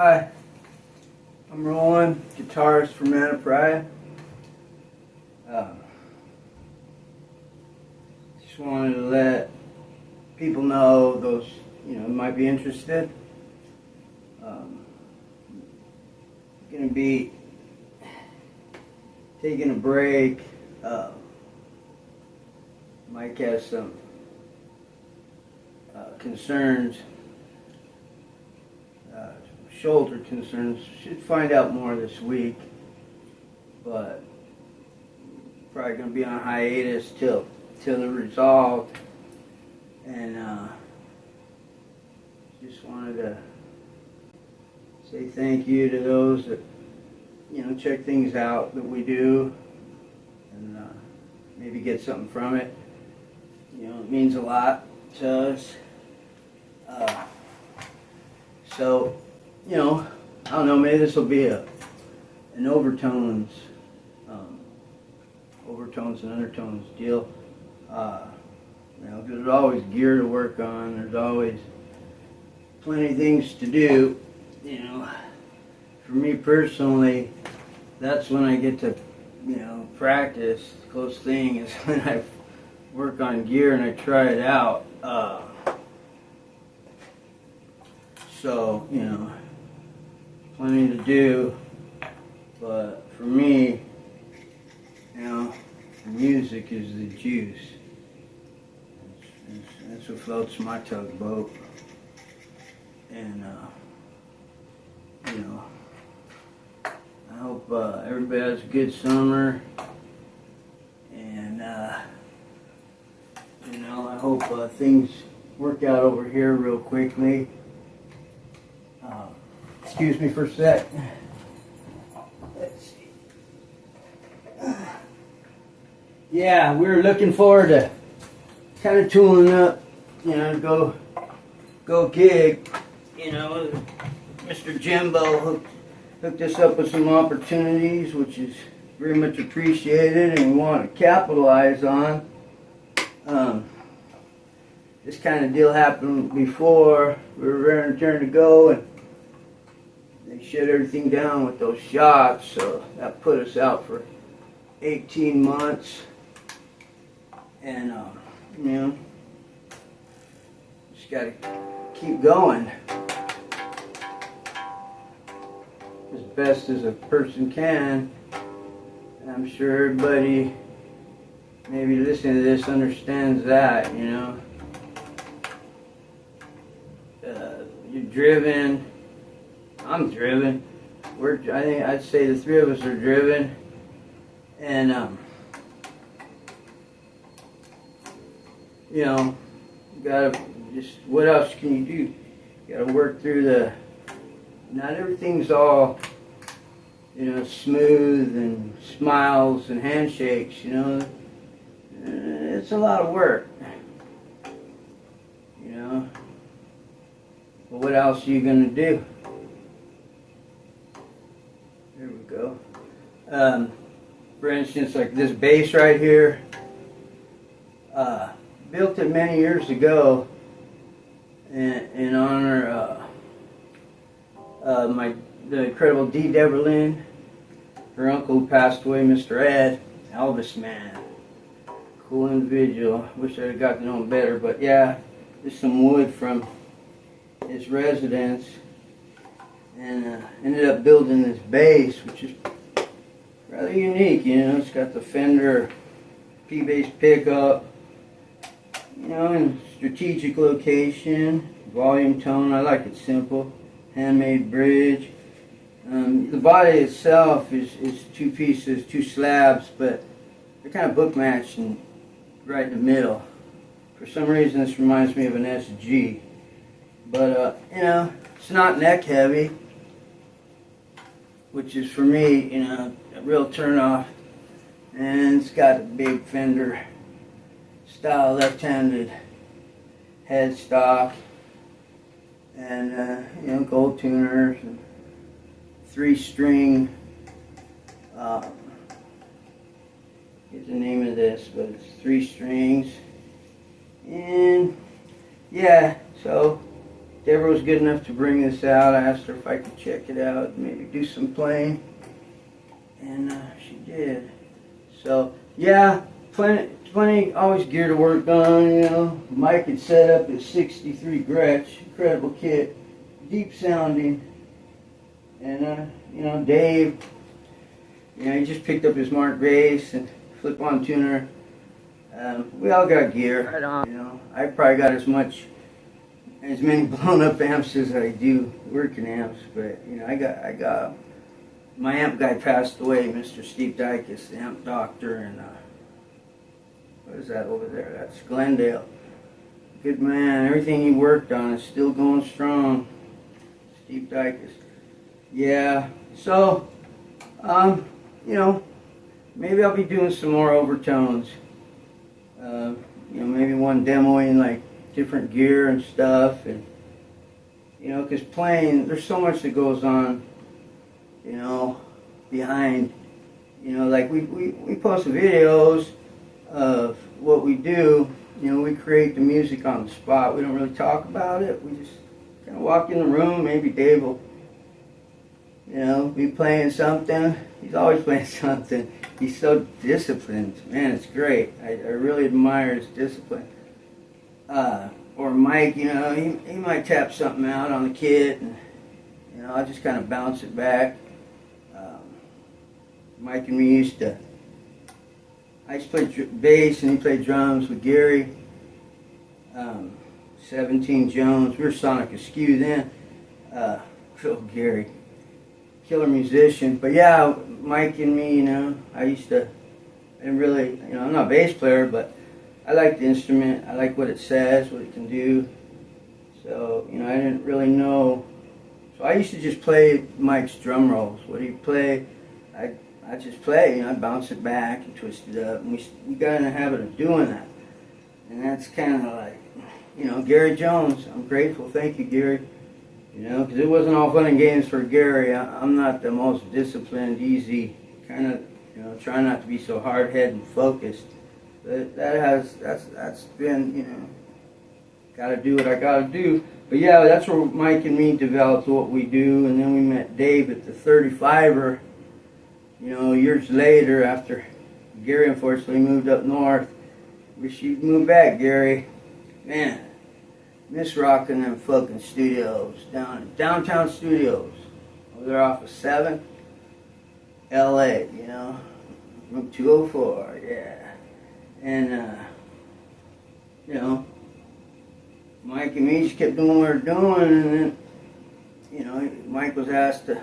Hi, I'm Rawland, guitarist for Mannah Pariah. Just wanted to let people know, those might be interested. Going to be taking a break. Mike has some concerns. Shoulder concerns. Should find out more this week, but probably going to be on hiatus till they're resolved. And just wanted to say thank you to those that check things out that we do, and maybe get something from it. It means a lot to us. So. I don't know, maybe this will be an Overtones, Overtones and Undertones deal. Because there's always gear to work on, there's always plenty of things to do. For me personally, that's when I get to, practice. The close thing is when I work on gear and I try it out. So, plenty to do, but for me, music is the juice. That's what floats my tugboat. And I hope everybody has a good summer. And I hope things work out over here real quickly. Excuse me for a sec. Let's see. Yeah, we're looking forward to kind of tooling up, to go gig. Mr. Jimbo hooked us up with some opportunities, which is very much appreciated, and we want to capitalize on. This kind of deal happened before. We were ready to go, and they shut everything down with those shots, so that put us out for 18 months. And, just got to keep going as best as a person can. And I'm sure everybody maybe listening to this understands that, You're driven. I'm driven. I think I'd say the three of us are driven, and you gotta just, what else can you do? You gotta work through not everything's all smooth and smiles and handshakes. It's a lot of work. But what else are you gonna do? There we go. For instance, like this bass right here, built it many years ago in honor the incredible Dee Deberlin. Her uncle who passed away, Mr. Ed, Elvis man. Cool individual. Wish I'd have got to know him better, but yeah, just some wood from his residence, and ended up building this bass, which is rather unique. It's got the Fender P-bass pickup, in strategic location, volume tone. I like it simple, handmade bridge. The body itself is two pieces, two slabs, but they're kind of book matched and right in the middle. For some reason, this reminds me of an SG. But, it's not neck heavy, which is for me, a real turnoff. And it's got a big Fender style left-handed headstock, and, gold tuners, and 3-string, get the name of this, but it's 3 strings. And, yeah, so Deborah was good enough to bring this out. I asked her if I could check it out, maybe do some playing, and she did. So yeah, plenty always gear to work on. You know, Mike had set up his '63 Gretsch, incredible kit, deep sounding, and you know, Dave, you know, he just picked up his Mark bass and flip-on tuner. We all got gear. Right on. You know, I probably got as many blown-up amps as I do working amps, but you know, I got my amp guy passed away, Mr. Steve Dykes, the amp doctor, and what is that over there? That's Glendale. Good man. Everything he worked on is still going strong. Steve Dykes. Yeah. So, you know, maybe I'll be doing some more Overtones. You know, maybe one demoing like different gear and stuff, and you know, because playing, there's so much that goes on, you know, behind, you know, like we post videos of what we do. You know, we create the music on the spot. We don't really talk about it. We just kind of walk in the room. Maybe Dave will, you know, be playing something. He's always playing something. He's so disciplined. Man, it's great. I really admire his discipline. Or Mike, you know, he might tap something out on the kit, and you know, I'll just kind of bounce it back. Mike and me I used to play bass and he played drums with Gary. 17 Jones, we were Sonic Askew then. Oh, Gary, killer musician. But yeah, Mike and me, you know, I didn't really, you know, I'm not a bass player, but I like the instrument. I like what it says, what it can do. So, you know, I didn't really know. So I used to just play Mike's drum rolls. What he'd play, I just play, you know, I'd bounce it back and twist it up. And we got in the habit of doing that. And that's kind of like, you know, Gary Jones. I'm grateful. Thank you, Gary. You know, because it wasn't all fun and games for Gary. I'm not the most disciplined, easy, kind of, you know, trying not to be so hard-headed and focused. But that's been, you know, got to do what I got to do. But yeah, that's where Mike and me developed what we do. And then we met Dave at the 35er, you know, years later after Gary unfortunately moved up north. Wish you'd move back, Gary. Man, miss rocking them fucking studios, downtown studios. Over there off of 7th, LA, you know, room 204, yeah. And, you know, Mike and me just kept doing what we were doing, and then, you know, Mike was asked to be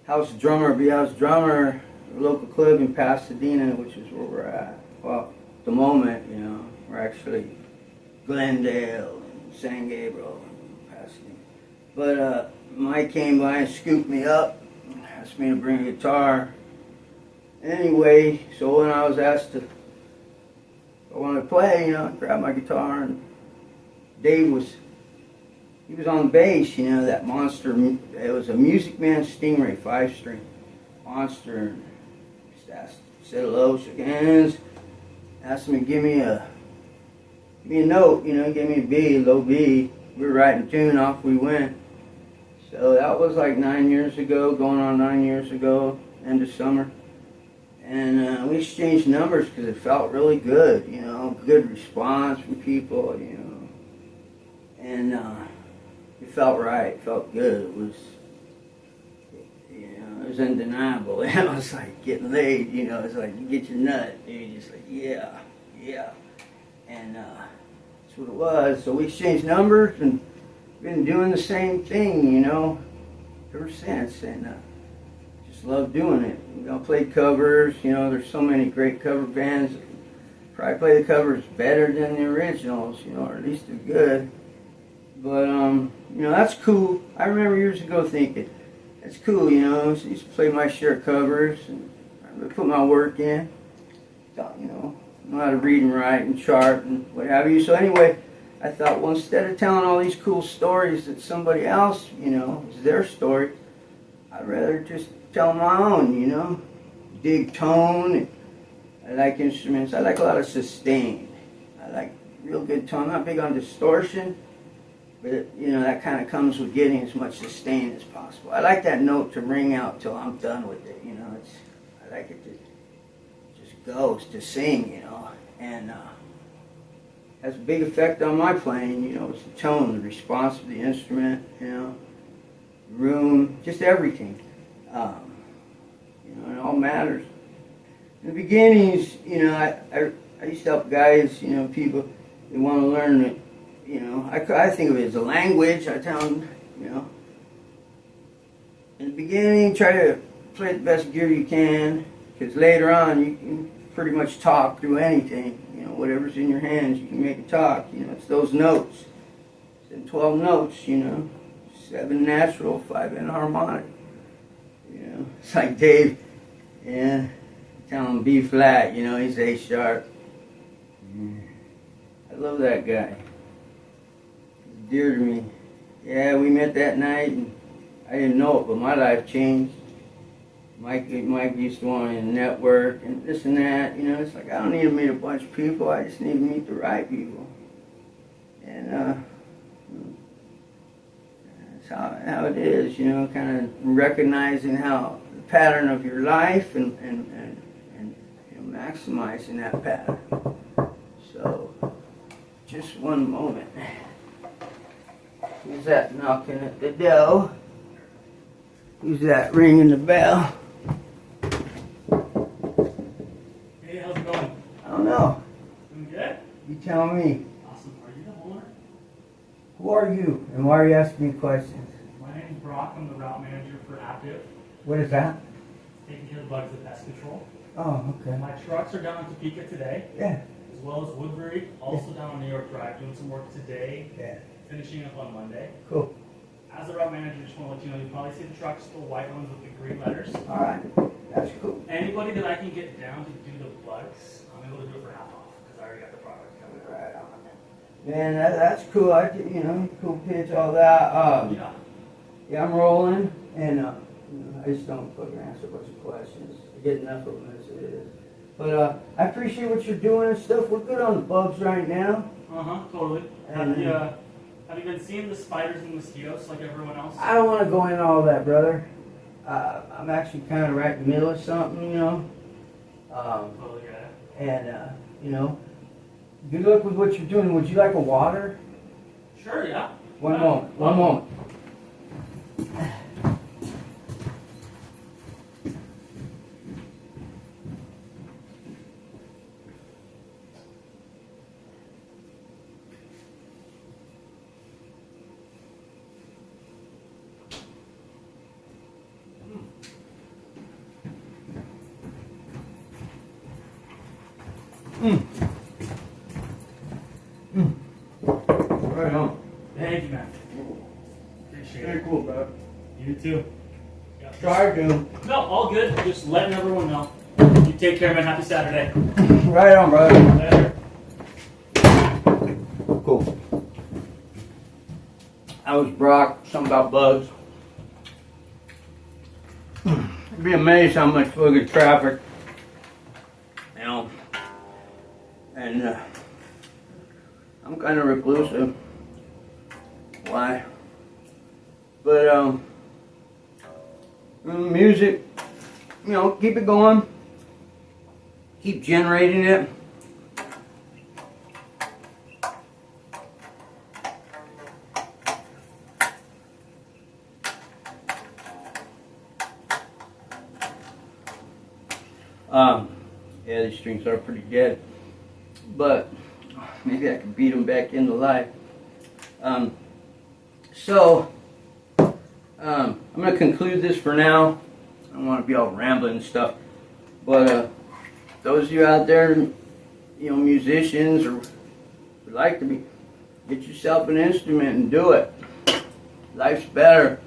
house drummer at a local club in Pasadena, which is where we're at. Well, at the moment, you know, we're actually Glendale and San Gabriel and Pasadena. But Mike came by and scooped me up, asked me to bring a guitar. Anyway, so when I was asked if I wanted to play, you know, I grabbed my guitar, and Dave was on bass, you know, that monster. It was a Music Man Stingray 5-string monster. Just said hello, shook hands, asked him to give me a note, you know, give me a B, low B. We were writing a tune, off we went. So that was like 9 years ago, going on 9 years ago, end of summer. And we exchanged numbers because it felt really good, you know, good response from people, you know. And it felt right, it felt good. It was, you know, it was undeniable. And I was like getting laid, you know, it's like you get your nut, and you're just like, yeah. And that's what it was. So we exchanged numbers and been doing the same thing, you know, ever since. And just love doing it. You know, play covers, you know, there's so many great cover bands. Probably play the covers better than the originals, you know, or at least they're good. But, you know, that's cool. I remember years ago thinking, that's cool, you know, I used to play my share of covers, and I put my work in, you know how to read and write and chart and what have you. So anyway, I thought, well, instead of telling all these cool stories that somebody else, you know, is their story, I'd rather just tell my own, you know. Dig tone. I like instruments. I like a lot of sustain. I like real good tone. I'm not big on distortion. But, you know, that kind of comes with getting as much sustain as possible. I like that note to ring out till I'm done with it, you know. I like it to just go, to sing, you know. And has a big effect on my playing, you know. It's the tone, the response of the instrument, you know, room, just everything. You know, it all matters. In the beginnings, you know, I used to help guys, you know, people, they want to learn it. You know, I think of it as a language. I tell them, you know, in the beginning, try to play the best gear you can, because later on, you can pretty much talk through anything. You know, whatever's in your hands, you can make it talk. You know, it's those notes. It's 12 notes, you know, 7 natural, 5 enharmonic. You know, it's like Dave, yeah, tell him B flat, you know, he's A sharp. I love that guy. Dear to me. Yeah, we met that night, and I didn't know it, but my life changed. Mike used to want to network and this and that. You know, it's like I don't need to meet a bunch of people. I just need to meet the right people. And that's how it is. You know, kind of recognizing how the pattern of your life and you know, maximizing that pattern. So, just one moment. Who's that knocking at the door? Who's that ringing the bell? Hey, how's it going? I don't know. Doing good? You tell me. Awesome. Are you the owner? Who are you, and why are you asking me questions? My name's Brock. I'm the route manager for Active. What is that? Taking care of bugs at pest control. Oh, okay. My trucks are down in Topeka today, Yeah. as well as Woodbury, also down on New York Drive, doing some work today, Yeah. finishing up on Monday. Cool. As a route manager, just want to let you know, you probably see the trucks, the white ones with the green letters. All right. That's cool. Anybody that I can get down to do the bugs, I'm able to do it for half off, because I already got the product coming. Right on. Man, that's cool. You know, cool pitch, all that. Yeah. Yeah, I'm rolling, and you know, I just don't fucking answer a bunch of questions. I get enough of them as it is. But I appreciate what you're doing and stuff. We're good on the bugs right now. Totally. And, Have you been seeing the spiders and mosquitoes like everyone else? I don't want to go into all that, brother. I'm actually kind of right in the middle of something, you know. Totally get it. And, you know, good luck with what you're doing. Would you like a water? Sure, yeah. One moment. Right on. Thank you, man. Appreciate Very it. cool, bro. You too. Yeah. Try to. No, all good. Just letting everyone know. You take care, man. Happy Saturday. Right on, brother. Later. Cool. I was Brock. Something about bugs. You'd be amazed how much fucking traffic, you know. And I'm kind of reclusive. Why? But music, you know, keep it going. Keep generating it. Yeah, these strings are pretty dead, but maybe I can beat them back into life. So I'm going to conclude this for now. I don't want to be all rambling and stuff, but those of you out there, you know, musicians or would like to be, get yourself an instrument and do it. Life's better.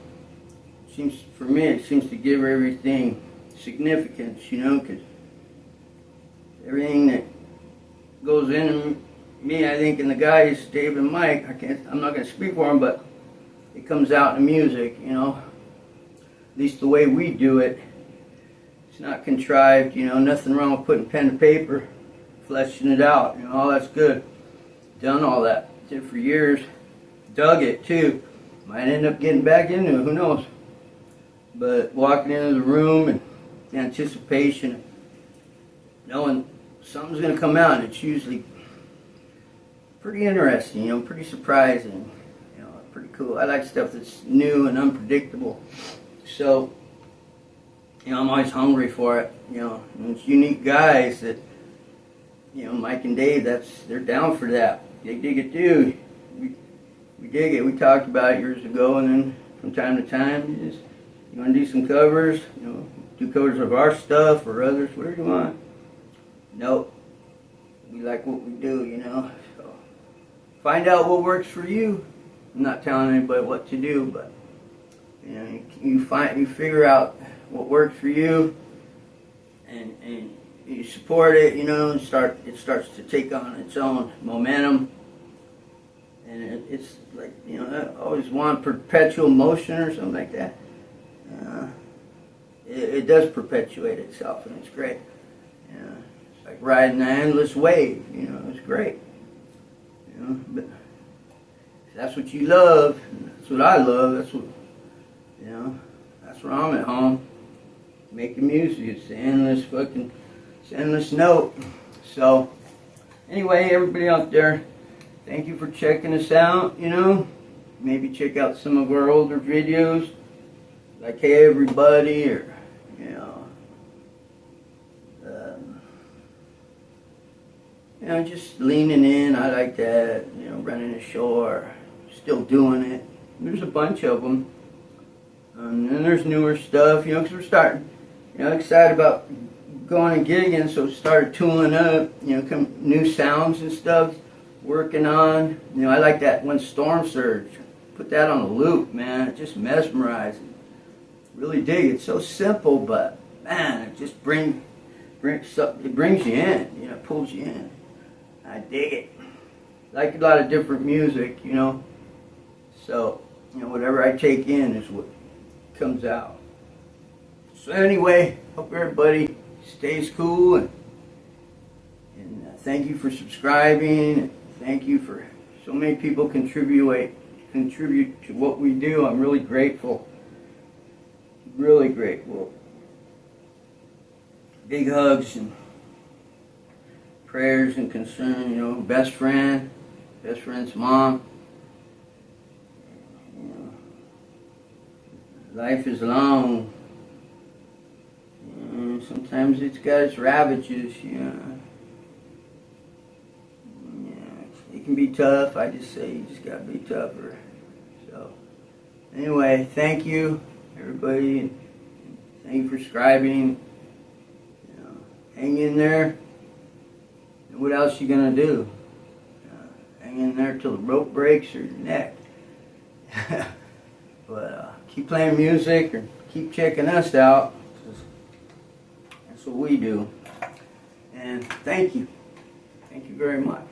Seems, for me, it seems to give everything significance, you know, because everything that goes into me, I think, and the guys, Dave and Mike, I'm not going to speak for them, but it comes out in the music, you know. At least the way we do it. It's not contrived, you know, nothing wrong with putting pen to paper, fleshing it out, you know, all that's good. Done all that. Did it for years. Dug it too. Might end up getting back into it, who knows. But walking into the room and the anticipation, knowing something's going to come out, and it's usually pretty interesting, pretty surprising, pretty cool. I like stuff that's new and unpredictable. So, I'm always hungry for it, and it's unique guys that, Mike and Dave, they're down for that. They dig it too. We dig it. We talked about it years ago, and then from time to time, you want to do some covers, do covers of our stuff or others, whatever you want. Nope. We like what we do, So find out what works for you. I'm not telling anybody what to do, but you figure out what works for you, and you support it, and it starts to take on its own momentum. And it's like, I always want perpetual motion or something like that. It does perpetuate itself, and it's great. It's like riding an endless wave, it's great. But if that's what you love, that's what I love, that's where I'm at home. Making music, it's the endless note. So, anyway, everybody out there, thank you for checking us out, Maybe check out some of our older videos, like Hey Everybody, or, just leaning in. I like that, running ashore, still doing it. There's a bunch of them. And then there's newer stuff, because we're starting, excited about going and gigging, so started tooling up, new sounds and stuff, working on. I like that one Storm Surge. Put that on a loop, man. It just mesmerizing. Really dig it. It's so simple, but man, it just brings you in. It pulls you in. I dig it. Like a lot of different music, So, whatever I take in is what comes out. So anyway, hope everybody stays cool, and thank you for subscribing. And thank you for so many people contribute to what we do. I'm really grateful. Really grateful. Big hugs and prayers and concern, best friend's mom. Life is long. Sometimes it's got its ravages, It can be tough. I just say you just gotta be tougher. So, anyway, thank you, everybody. And thank you for subscribing. Hang in there. And what else you gonna do? Hang in there till the rope breaks or your neck. But keep playing music, or keep checking us out. That's what we do. And thank you. Thank you very much.